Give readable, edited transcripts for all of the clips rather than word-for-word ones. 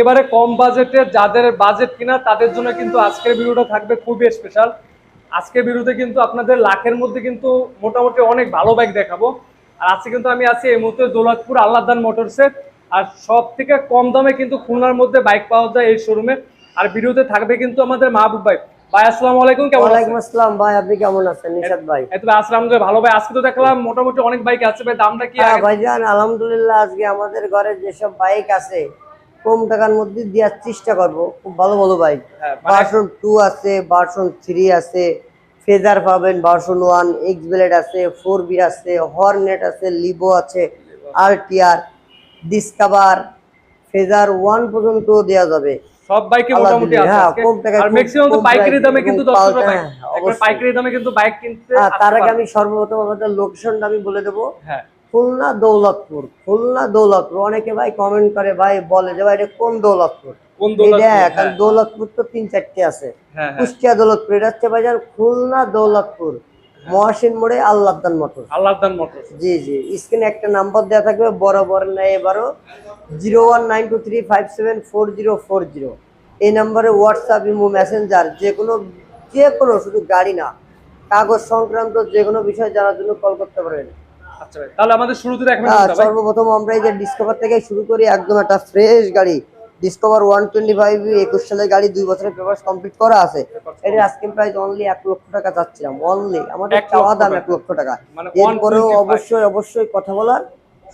এবারে কম বাজেটে যাদের বাজেট কিনা তাদের জন্য কিন্তু আজকের ভিডিওটা থাকবে খুবই স্পেশাল। আজকের ভিডিওতে কিন্তু আপনাদের লাখের মধ্যে কিন্তু মোটামুটি অনেক ভালো বাইক দেখাবো। আর আজকে কিন্তু আমি আছি এই মুহূর্তে দৌলতপুর আল্লাহদান মোটরসে। আর সব থেকে কম দামে কিন্তু খুলনার মধ্যে বাইক পাওয়া যায় এই শোরুমে। আর ভিডিওতে থাকবে কিন্তু আমাদের মাহবুব ভাই। ভাই আসসালামু আলাইকুম, কেমন আছেন? ওয়ালাইকুম আসসালাম ভাই, আপনি কেমন আছেন? নিশাদ ভাই। এই তো আসলাম যে ভালো ভাই। আজকে তো দেখলাম মোটামুটি অনেক বাইক আছে ভাই, দামটা কি? হ্যাঁ ভাইজান, আলহামদুলিল্লাহ আজকে আমাদের ঘরে যেসব বাইক আছে কম টাকার মধ্যে দেওয়ার চেষ্টা করবো। খুব ভালো ভালো বাইক, ভার্সন 2 আছে, ভার্সন 3 আছে, ফেজার পাবেন, ভার্সন 1, এক্স ব্লেড আছে, 4B আছে, হর্নেট আছে, লিভো আছে, আরটিআর, ডিসকভার, ফেজার 1 পর্যন্ত দেওয়া যাবে। সব বাইকে মোটামুটি আছে আজকে। আর ম্যাক্সিমাম তো পাইকারি দামে কিন্তু দর্শকরা বাইক, একবার পাইকারি দামে কিন্তু বাইক কিনতে। তার আগে আমি সর্বপ্রথম আমাদের লোকেশনটা আমি বলে দেবো। হ্যাঁ, খুলনা দৌলতপুর। খুলনা দৌলতপুর, অনেকে ভাই কমেন্ট করে, ভাই বলে যে ভাই এটা কোন দৌলতপুর? কোন দৌলতপুর? কারণ দৌলতপুর তো 3-4টি আছে। কুষ্টিয়া দৌলতপুর, এটা হচ্ছে ভাইজান খুলনা দৌলতপুর, মহাসিন মোড়ে আল্লাহদান মোটর। আল্লাহদান মোটর, জি জি। স্ক্রিনে একটা নাম্বার দেওয়া থাকবে, বরাবর নেয় 01923574040। এই নাম্বারে হোয়াটসঅ্যাপ, ইমো, মেসেঞ্জার যে কোনো শুধু গাড়ি না, কাগজ সংক্রান্ত যে কোনো বিষয় জানার জন্য কল করতে পারেন। আচ্ছা ভাই, তাহলে আমাদের শুরুতে দেখেন। সর্বপ্রথম আমরা এই যে ডিসকভার থেকে শুরু করি, একদম একটা ফ্রেশ গাড়ি, ডিসকভার 125 21 সালের গাড়ি, 2 বছরের পেপার কমপ্লিট করা আছে। এটা আস্কিং প্রাইস অনলি 1 লক্ষ টাকা চাচ্ছিলাম, অনলি আমাদের চাওয়া দাম 1 লক্ষ টাকা। এরপরেও অবশ্যই কথা বলার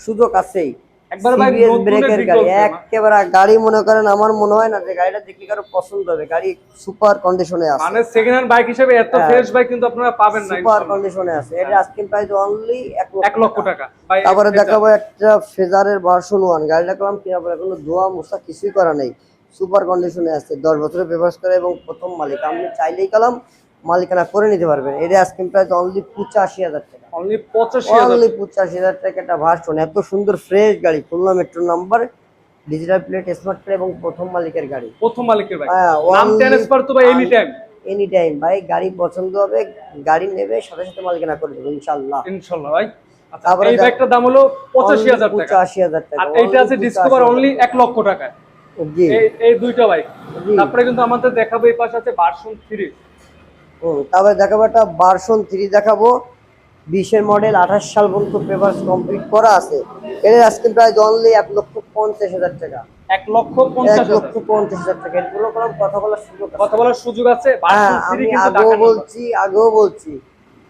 সুযোগ আছেই। একবার ভাই ব্রেকের গাড়ি, একেবারে গাড়ি মনে করেন, আমার মনে হয় না যে গাড়িটা দেখলে কারো পছন্দ হবে। গাড়ি সুপার কন্ডিশনে আছে, মানে সেকেন্ড হ্যান্ড বাইক হিসেবে এত ফ্রেশ বাইক কিন্তু আপনারা পাবেন না, সুপার কন্ডিশনে আছে। এটা আস্কিং প্রাইস অনলি 1 লক্ষ টাকা। তারপরে দেখাবো একটা ফেজারের ভার্সন 1 গাড়িটা, কলাম কি হবে, কোনো ধোয়া মোছা কিছুই করা নেই, সুপার কন্ডিশনে আছে, 10 বছরের পেপারস করে এবং প্রথম মালিক। আপনি চাইলেই কলাম মালিকানা করে নিতে পারবেন। এটা আস্কিং প্রাইস অনলি 85,000 টাকা, অনলি 85,000 টাকা। একটা ভার্সন, এত সুন্দর ফ্রেশ গাড়ি, Khulna metro number, digital plate, smart plate এবং প্রথম মালিকের গাড়ি। প্রথম মালিকের বাইক, নাম ট্রান্সফার তো ভাই এনি টাইম ভাই। গাড়ি পছন্দ হবে, গাড়ি নেবে, সাথে সাথে মালিকানা করে দেবে ইনশাআল্লাহ ভাই। তারপরে এই বাইকটার দাম হলো 85,000 টাকা। 85,000 টাকা। আর এইটা আছে ডিসকভার অনলি 1 লক্ষ টাকা। জি, এই দুইটা বাইক। তারপরে কিন্তু আমাদের দেখাবো এই পাশে আছে ভার্সন 3। তারপরে দেখাবো একটা ভার্সন 3 দেখাবো, 20 এর মডেল, 28 সাল পর্যন্ত পেপারস কমপ্লিট করা আছে। এর আজকে প্রায় অনলি 1,50,000 টাকা। 1,50,000 টাকা। এগুলো কোনো কথা বলার সুযোগ আছে। আমি আগেও বলছি,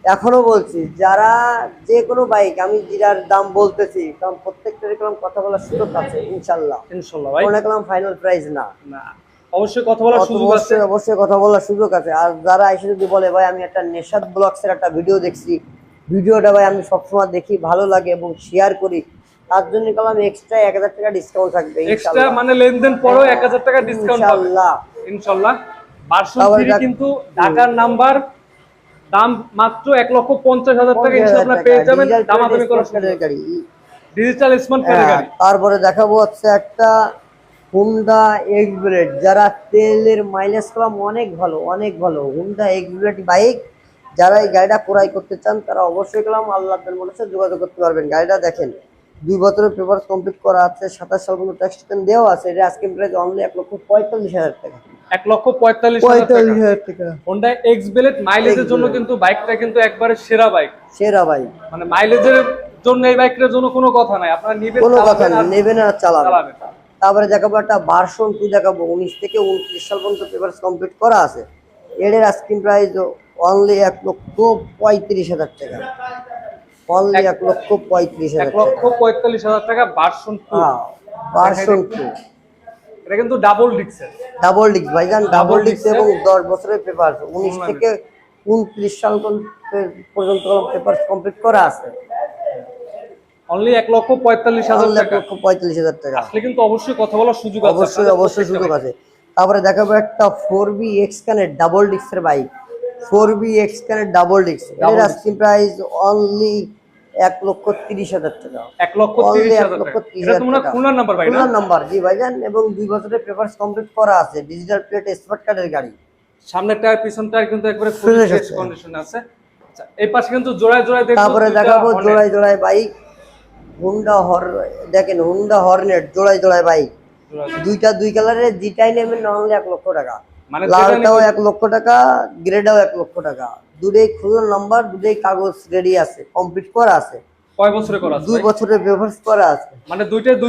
এখনো বলছি, যারা যে কোনো বাইক আমি যেটার দাম বলতেছি, কারণ প্রত্যেকটার কথা বলার সুযোগ আছে ইনশাআল্লাহ ভাই। ফাইনাল প্রাইস না, অবশ্যই কথা বলার সুযোগ আছে, অবশ্যই কথা বলার সুযোগ আছে। আর যারা এসে যদি বলে ভাই আমি একটা নেশাদ ব্লগসের একটা ভিডিও দেখছি, ভিডিওটা ভাই আমি সবসময় দেখি, ভালো লাগে এবং শেয়ার করি, তার জন্য কলাম এক্সট্রা 1,000 টাকা ডিসকাউন্ট থাকবে এক্সট্রা, মানে লেনদেন পরও 1,000 টাকা ডিসকাউন্ট পাবেন ইনশাআল্লাহ। ভার্সন 3 কিন্তু ঢাকার নাম্বার, দাম মাত্র 1,50,000 টাকা ইনশাআল্লাহ পেয়ে যাবেন। দামাদামি করার গাড়ি, ডিজিটাল স্মার্ট প্লেটের গাড়ি। তারপরে দেখাবো হচ্ছে একটা হুন্ডা এক্স ব্লেড, যারা তেলের মাইলেজ কলাম অনেক ভালো হুন্ডা এক্স ব্লেড বাইক, যারা এই গাড়িটা ক্রয় করতে চান তারা অবশ্যই কলাম আল্লাহদান মোটরসে যোগাযোগ করতে পারবেন। গাড়িটা দেখেন, 2 বছরের পেপার কমপ্লিট করা আছে, 27 সাল পর্যন্ত ট্যাক্স রিটার্ন দেওয়া আছে। এটা আজকে প্রাইস অনলি 1,45,000 টাকা। 1,45,000 টাকা। হোন্ডা এক্স ব্লেড মাইলেজের জন্য কিন্তু বাইকটা কিন্তু একবারে সেরা বাইক, মানে মাইলেজের জন্য এই বাইকটার জন্য কোনো কথা নাই, আপনারা নেবেন আর চালাবেন। তারপরে দেখাবো একটা ভার্সন 2 দেখাবো, 19 থেকে 29 সাল পর্যন্ত পেপার কমপ্লিট করা আছে। এর আস্কিং প্রাইস অনলি 1,35,000 টাকা, অনলি 1,45,000 টাকা। ভার্সন 2 এটা কিন্তু ডাবল ডিস্ক ভাইজান, ডাবল ডিস্ক এবং 10 বছরের পেপার, 19 থেকে 29 সাল পর্যন্ত পেপার কমপ্লিট করা আছে। অনলি 1,45,000 টাকা। 1,45,000 টাকা। আসলে কিন্তু অবশ্যই কথা বলার সুযোগ আছে, অবশ্যই সুযোগ আছে। তারপরে দেখাবো একটা 4B এক্সকানেট ডাবল ডিস্কের বাইক, 4B এক্সকানেট ডাবল ডিস্ক। এর আস্কিং প্রাইস অনলি 1,30,000 টাকা। 1,30,000 টাকা। এটা তোমরা খুলনার নাম্বার ভাই না? খুলনার নাম্বার, জি ভাইজান, এবং 2 বছরের পেপারস কমপ্লিট করা আছে, ডিজিটাল প্লেট, স্মার্ট কার্ডের গাড়ি। সামনের টায়ার পিছন টায়ার কিন্তু একবারে ফুল ফ্রেশ কন্ডিশনে আছে। আচ্ছা, এই পাশে কিন্তু জোড়ায় দেখো। তারপরে দেখাবো জোড়ায় বাইক, হুন্ডা দেখেন, হুন্ডা হর্নেট জোড়ায় বাইক, জোড়া আছে। দুইটা দুই কালারের যেটাই নেবেন নর্মালি 1 লক্ষ টাকা, মানে লালটাও 1 লক্ষ টাকা, গ্রেটাও 1 লক্ষ টাকা। দুটোই খোলা নাম্বার, দুটোই কাগজ রেডি আছে, কমপ্লিট করা আছে, কয় বছরে করা আছে 2 ভাই? বছরের পেপারস করা আছে। মানে দুইটাই 2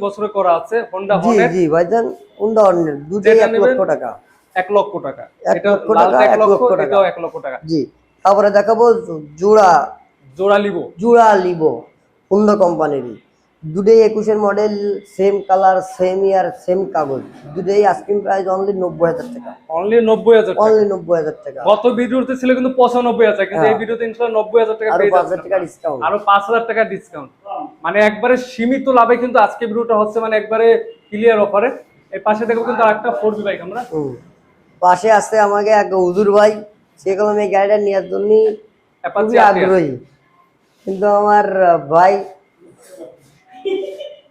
বছরে করা আছে। হোন্ডা জি হর্নেট জি ভাইজান, হোন্ডা হর্নেট দুটোই যেটা 1 নেবেন লক্ষ টাকা। 1 লক্ষ টাকা। 1 এটা লক্ষ লালটা টাকা, 1 1 লক্ষ, লক্ষ টাকা। এটাও 1 লক্ষ টাকা। জি, তারপরে দেখাবো জোড়া জোড়া লিবো। জোড়া লিবো, হোন্ডা কোম্পানিরই, দুটোই 21-এর model, same colour, same year, same কাগজ, দুটোই আস্কিং প্রাইস অনলি 90,000 টাকা, অনলি 90,000 টাকা। অনলি 90,000 টাকা। গত ভিডিওতে ছিল কিন্তু 95,000, কিন্তু এই হ্যাঁ। ভিডিওতে ইনশাআল্লাহ 90,000 টাকা আরো পেয়ে 5,000 যাচ্ছেন টাকা আপনারা। ডিসকাউন্ট। আরো 5,000 টাকা ডিসকাউন্ট, মানে একবারে সীমিত লাভে কিন্তু আজকে ভিডিওটা হচ্ছে, মানে একবারে ক্লিয়ার অফারে। এই পাশে দেখো কিন্তু আরেকটা 4B বাইক আমরা। পাশে আছে আমাকে এক হুজুর ভাই, সে কলম এই গাড়িটা নেওয়ার জন্য অ্যাপাচি খুবই আগ্রহী, কিন্তু আমার ভাই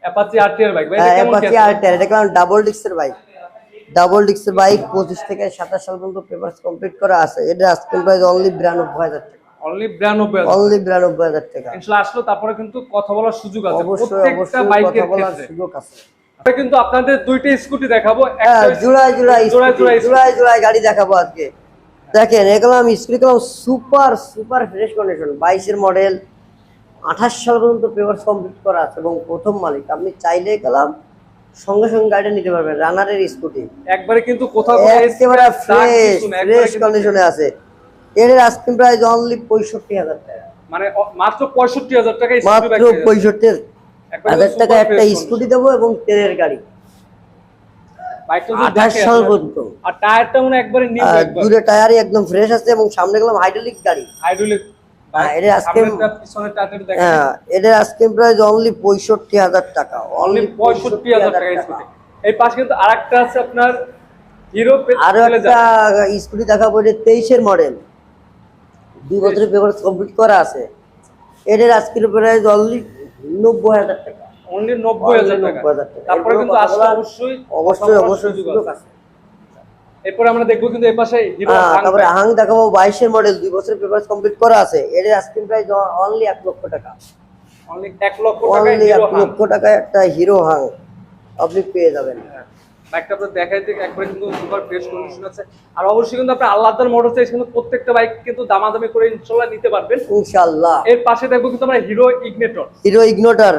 অ্যাপাচি আরটিআর বাইক ভাই, এটা কেমন কি অ্যাপাচি আছে? আরটিআর, এটা কারণ ডাবল ডিস্কের বাইক, ডাবল ডিস্কের বাইক 25 থেকে 27 সাল পর্যন্ত পেপারস কমপ্লিট করা আছে। এটা আস্কিং প্রাইস অনলি 92,000 টাকা, অনলি 92,000। অনলি 92,000 টাকা। ইনশাআল্লাহ আসলো তারপরে কিন্তু কথা বলার সুযোগ আছে অবশ্যই প্রত্যেকটা অবশ্যই বাইকের কথা বলার ক্ষেত্রে। সুযোগ আছে। আমরা কিন্তু আপনাদের দুইটা স্কুটি দেখাবো, হ্যাঁ, একটা জোড়ায় জোড়ায় জোড়ায় স্কুটি, জোড়ায় জোড়ায় জোড়ায় গাড়ি দেখাবো আজকে। দেখেন এগুলো আমি স্কুটি কলম সুপার সুপার ফ্রেশ কন্ডিশন, 22-এর মডেল, 28 সাল পর্যন্ত পেপারস কমপ্লিট করা আছে এবং প্রথম মালিক। আপনি চাইলে গেলাম সঙ্গে সঙ্গে গাড়িটা নিতে পারবেন, রানারের স্কুটি, একবারে কিন্তু কোথাও কোনো একেবারে scratch, দাগ ফ্রেশ কিছু না, একবারে ফ্রেশ কিন্তু কন্ডিশনে আছে। এর আস্কিং প্রাইস অনলি 65,000 টাকা, মানে মাত্র 65,000 টাকা স্কুটি মাত্র বাইক 65,000 টাকা একটা স্কুটি দেবো এবং তেলের গাড়ি, বাইকটা 28 সাল পর্যন্ত। আর টায়ারটা মনে হয় একবারে নিউ, একবার দুটো টায়ারই একদম ফ্রেশ আছে এবং সামনে গেলাম হাইড্রোলিক গাড়ি। হাইড্রোলিক। হ্যাঁ, এটা আজকে পিছনের টায়ারটা দেখেন, হ্যাঁ, এটার আস্কিং প্রাইস অনলি 65,000 টাকা, অনলি 65,000 টাকা স্কুটি। এই পাশে কিন্তু আরেকটা আছে আপনার হিরো আরো একটা স্কুটি দেখাবো, এটা 23-এর মডেল, 2 বছরের পেপার কমপ্লিট করা আছে। এটার আজকের প্রাইস অনলি 90,000 টাকা, অনলি 90,000 টাকা। 90,000 টাকা। তারপরে কিন্তু এরপর আসলে অবশ্যই অবশ্যই অবশ্যই সুযোগ আছে। এরপরে আমরা দেখবো কিন্তু এই পাশে হিরো তারপরে হাং দেখাবো, 22-এর মডেল, 2 বছরের পেপার কমপ্লিট করা আছে। এটার আস্কিং প্রাইস অনলি 1 লক্ষ টাকা, অনলি 1 লক্ষ টাকা অনলি হিরো 1 লক্ষ টাকায় একটা হিরো হাং আপনি পেয়ে যাবেন। বাইকটা আপনার দেখাই থেকে একবারে কিন্তু সুপার ফ্রেশ কন্ডিশন আছে। আর অবশ্যই কিন্তু আপনি আল্লাহদার মোটরস কিন্তু প্রত্যেকটা বাইক কিন্তু দামাদামি করে ইনশাআল্লাহ নিতে পারবেন। ইনশাআল্লাহ। এর পাশে দেখবো কিন্তু আমরা হিরো ইগনিটর। হিরো ইগনোটর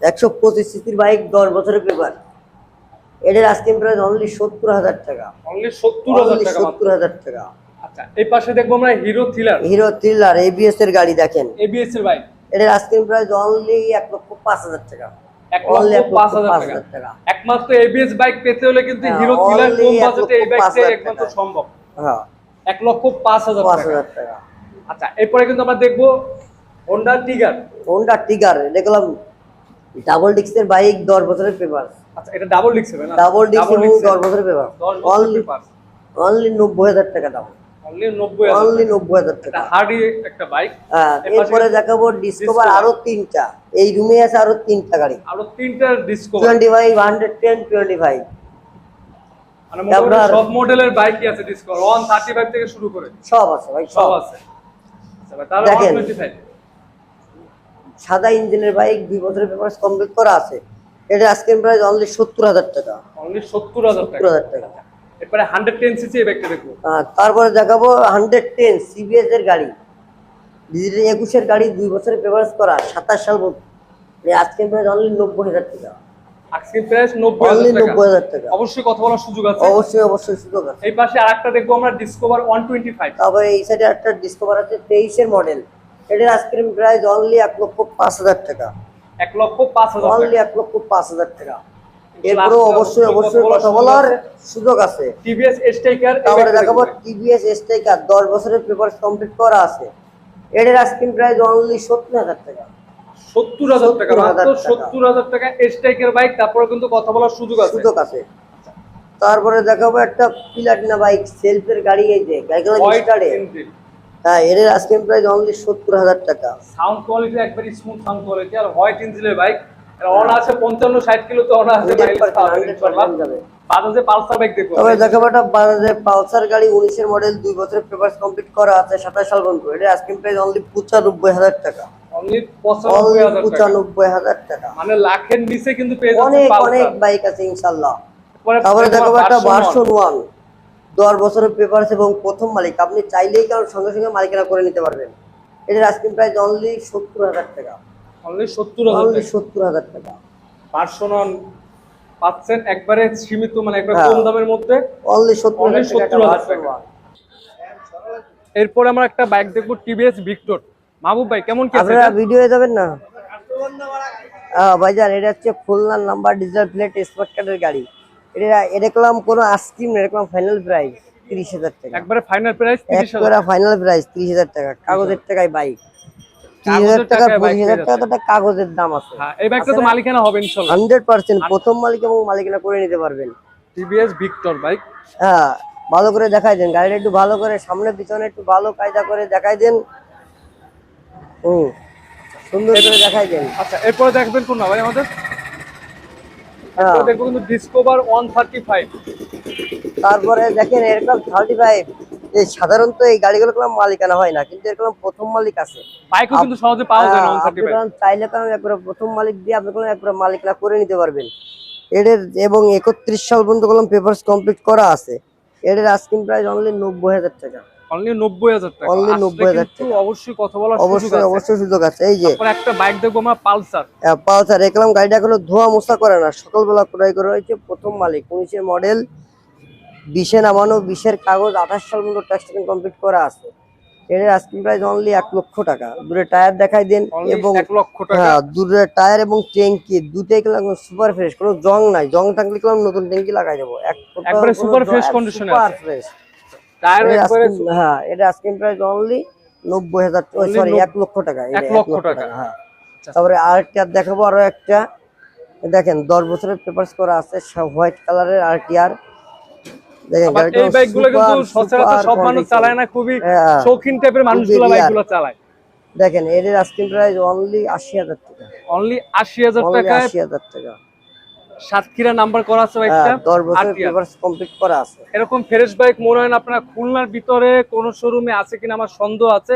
125 সিসির বাইক, 10 বছরের পেপার। এটার আস্কিং প্রাইস অনলি 70,000 টাকা, অনলি 70,000 টাকা মাত্র। 70,000 টাকা। আচ্ছা, এই পাশে দেখবো আমরা hero thriller, hero thriller ABS এর গাড়ি দেখেন, এবিএস এর বাইক। এটার আস্কিং প্রাইস অনলি 1,05,000 টাকা, 1,05,000 টাকা। একমাত্র এবিএস বাইক পেতে হলে কিন্তু হ্যাঁ, হিরো থ্রিলার only কম বাজেটে এই বাইকটা 1,05,000 একমাত্র টাকা। সম্ভব। হ্যাঁ, 1,05,000 টাকা। 5,000 টাকা। আচ্ছা, এরপরে কিন্তু আমরা দেখবো হোন্ডা টিগার। হোন্ডা টিগার, দেখলাম ডাবল ডিস্কের বাইক, 10 বছরের পেপার, আচ্ছা, এটা ডাবল ডিস্ক হবে না? ডাবল ডিস্ক এবং 10 বছরের পেপার, 10 বছরের পেপার। অনলি 90,000 টাকা দাম, অনলি 90,000 অনলি 90,000 টাকা। এটা হার্ডি একটা বাইক। হ্যাঁ, এরপরে দেখাবো ডিসকভার, আরো 3টা, এই রুমে আছে আরো 3টা গাড়ি, আরো 3টা ডিসকভার, 25, 110, 25 মানে মোটামুটি সব মডেলের বাইকই আছে ডিসকভার, 135 থেকে শুরু করে সব আছে ভাই, সব সব আছে। আচ্ছা ভাই, তাহলে দেখেন। 125 সাদা ইঞ্জিনের বাইক, 2 বছরের পেপার কমপ্লিট করা আছে। এটা আজকের প্রাইস অনলি 70,000 টাকা, অনলি 70,000 টাকা। 70,000 টাকা। এরপরে 110 সিসি এই বাইকটা দেখবো। তারপরে দেখাবো 110 সিবিএস এর গাড়ি, 2021-এর গাড়ি, 2 বছরের পেপার করা, 27 সাল পর্যন্ত। আজকের প্রাইস অনলি 90,000 টাকা, আজকে প্রাইস অনলি 90,000 টাকা। 90,000 টাকা। অবশ্যই কথা বলার সুযোগ আছে। অবশ্যই অবশ্যই সুযোগ আছে। এই পাশে আরেকটা দেখবো আমরা ডিসকভার 125। তারপরে এই সাইডে একটা ডিসকভার আছে 23-এর মডেল, এটার আজকের প্রাইস অনলি 1,05,000 টাকা, 1,05,000 অনলি টাকা। 1,05,000 টাকা। এরপরও অবশ্যই অবশ্যই কথা বলার সুযোগ আছে। TVS striker. তারপরে দেখাবো টিভিএস স্ট্রাইকার, 10 বছরের পেপার কমপ্লিট করা আছে। এটার আস্কিং প্রাইস অনলি 70,000 টাকা, 70,000 টাকা, মাত্র 70,000 টাকা। 70,000 টাকা স্ট্রাইকার বাইক। তারপরে কিন্তু কথা বলার সুযোগ আছে। সুযোগ আছে। তারপরে দেখাবো একটা প্লাটিনা বাইক, সেলফের গাড়ি, এই যে গাড়িগুলো স্টার্টে। হ্যাঁ, এটার আস্কিং প্রাইস অনলি 70,000 টাকা। সাউন্ড কোয়ালিটি একবারে স্মুথ সাউন্ড কোয়ালিটি, আর হোয়াইট ইঞ্জিনের বাইক। এর অনা আছে 55-60 কিলো তো অনা আছে, 100% যাবে। বাজাজে পালসার বাইক দেখো। তবে দেখাবো একটা বাজাজের পালসার গাড়ি, 19-এর মডেল, 2 বছরের পেপার কমপ্লিট করা আছে, 27 সাল পর্যন্ত। এটার আস্কিং প্রাইস অনলি 95,000 টাকা, অনলি অনলি 95,000 টাকা 95,000 টাকা। মানে লাখের নিচে কিন্তু পেয়ে যাচ্ছেন অনেক পালসার। অনেক বাইক আছে ইনশাআল্লাহ। পরে তারপরে দেখো দেখো একটা ভার্সন ভার্সন 1 10 বছরের পেপারস এবং প্রথম মালিক, আপনি চাইলেই কারণ সঙ্গে সঙ্গে মালিকানা করে নিতে পারবেন। এটার আস্কিং প্রাইস অনলি 70,000 টাকা। অনলি 70,000 অনলি টাকা 70,000 টাকা। ভার্সন 1 পাচ্ছেন একবারে সীমিত, মানে একবার হ্যাঁ। কম দামের মধ্যে অনলি 70,000 টাকা একটা 70,000 ভার্সন টাকা। 1। এরপর আমরা একটা বাইক দেখবো টিভিএস ভিক্টর। মাহবুব ভাই কেমন কি আছে আপনারা এটা? ভিডিওয়ে যাবেন না? ভাইজান এটা হচ্ছে খুলনার নাম্বার ডিজিটাল প্লেট স্পট কার্ডের গাড়ি। এটা এরকম কোনো আস্কিম না, এরকম ফাইনাল প্রাইস 30,000 টাকা। একবারে ফাইনাল প্রাইস 30,000 একবারে ফাইনাল প্রাইস 30,000 টাকা। কাগজের টাকায় বাইক 30,000 কাগজের টাকা, টাকায় বাইক 25,000 পেয়ে টাকা তো একটা কাগজের দাম আছে। হ্যাঁ, এই বাইকটা তো মালিকানা হবে ইনশাআল্লাহ 100% প্রথম মালিক এবং মালিকানা করে নিতে পারবেন। TVS Victor bike. হ্যাঁ, ভালো করে দেখাই দেন গাড়িটা, একটু ভালো করে সামনে পিছনে একটু ভালো কায়দা করে দেখাই দেন। সুন্দর করে দেখাই দেন। আচ্ছা, এরপরে দেখবেন কোন ভাই আমাদের? হ্যাঁ, এরপরে দেখবো কিন্তু ডিসকভার 135। তারপরে দেখেন এরকম 35, এই সাধারণত এই গাড়িগুলো কোনো মালিকানা হয় না, কিন্তু এরকম প্রথম মালিক আছে। বাইকও কিন্তু সহজে পাওয়া যায় না আপনি 135। কারণ চাইলে কারণ একবার প্রথম মালিক দিয়ে আপনি কোনো একবার মালিকানা করে নিতে পারবেন। এদের এবং 31 সাল পর্যন্ত কলম পেপারস কমপ্লিট করা আছে। এদের আস্কিং প্রাইস অনলি 90,000 টাকা। অনলি 90,000 টাকা। অনলি 90,000 কিন্তু টাকা। অবশ্যই কথা বলার সুযোগ অবশ্যই আছে। অবশ্যই সুযোগ আছে। এই যে তারপর একটা বাইক দেখবো আমরা পালসার। পালসার, দেখলাম গাড়িটা কোনো ধোয়া মোছা করে না, সকালবেলা ক্রয় করা হয়েছে। প্রথম মালিক 19 এর মডেল, 20-এ নামানো, 20-এর কাগজ, 28 সাল পর্যন্ত ট্যাক্স কমপ্লিট করা আছে। এর আস্কিং প্রাইস অনলি 1 লক্ষ টাকা। দূরে টায়ার দেখাই দেন Only এবং 1 লক্ষ টাকা। হ্যাঁ, দূরে টায়ার এবং ট্যাঙ্কি দুটাই কিন্তু সুপার ফ্রেশ, কোনো জং নাই। জং থাকলে কিন্তু নতুন ট্যাঙ্কি লাগাই দেবো। একবারে super fresh condition এ সুপার আছে। ফ্রেশ। টায়ার একবারে হ্যাঁ, এটা asking price only 90,000, Only sorry 1 লক্ষ টাকা। 1 লক্ষ টাকা। হ্যাঁ। তারপরে আরেকটা দেখাবো, আরো একটা দেখেন 10 বছরের পেপারস করা আছে, হোয়াইট কালারের আরটিআর। দেখেন আবার এই বাইকগুলো কিন্তু সচরাচর সব মানুষ চালায় না, খুবই শৌখিন টাইপের মানুষগুলো বাইকগুলো চালায়। দেখেন এর আস্কিং প্রাইস অনলি 80,000 টাকা। অনলি 80,000 টাকায় 80,000 টাকা। সাতক্ষীরা নাম্বার করা আছে বাইকটা। 10 বছরের RTR পেপারস কমপ্লিট করা আছে। এরকম ফ্রেশ বাইক মনে হয় না আপনার খুলনার ভিতরে কোন শোরুমে আছে কিনা, আমার সন্দেহ আছে।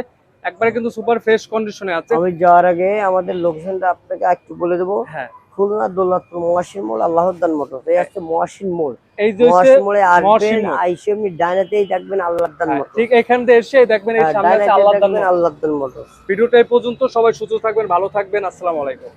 একবারে কিন্তু সুপার ফ্রেশ কন্ডিশনে আছে। আমি যাওয়ার আগে আমাদের লোকেশনটা আপনাকে একটু বলে দেবো। হ্যাঁ, খুলনা দৌলতপুর মহাশির মোড়, আল্লাহদ্দান মোটর। এই হচ্ছে মহাশির মোড়। এই যে মহাশির মোড়ে মহাশির আসবেন, মোড়। আইসে আপনি ডাইনাতেই দেখবেন আল্লাহদ্দান মোটর। ঠিক এখান থেকে এসে দেখবেন এই সামনে আছে ডাইনাতে আল্লাহর দেখবেন আল্লাহদ্দান মোটর। ভিডিওটা এই পর্যন্ত। সবাই সুস্থ থাকবেন, ভালো থাকবেন। আসসালামু আলাইকুম।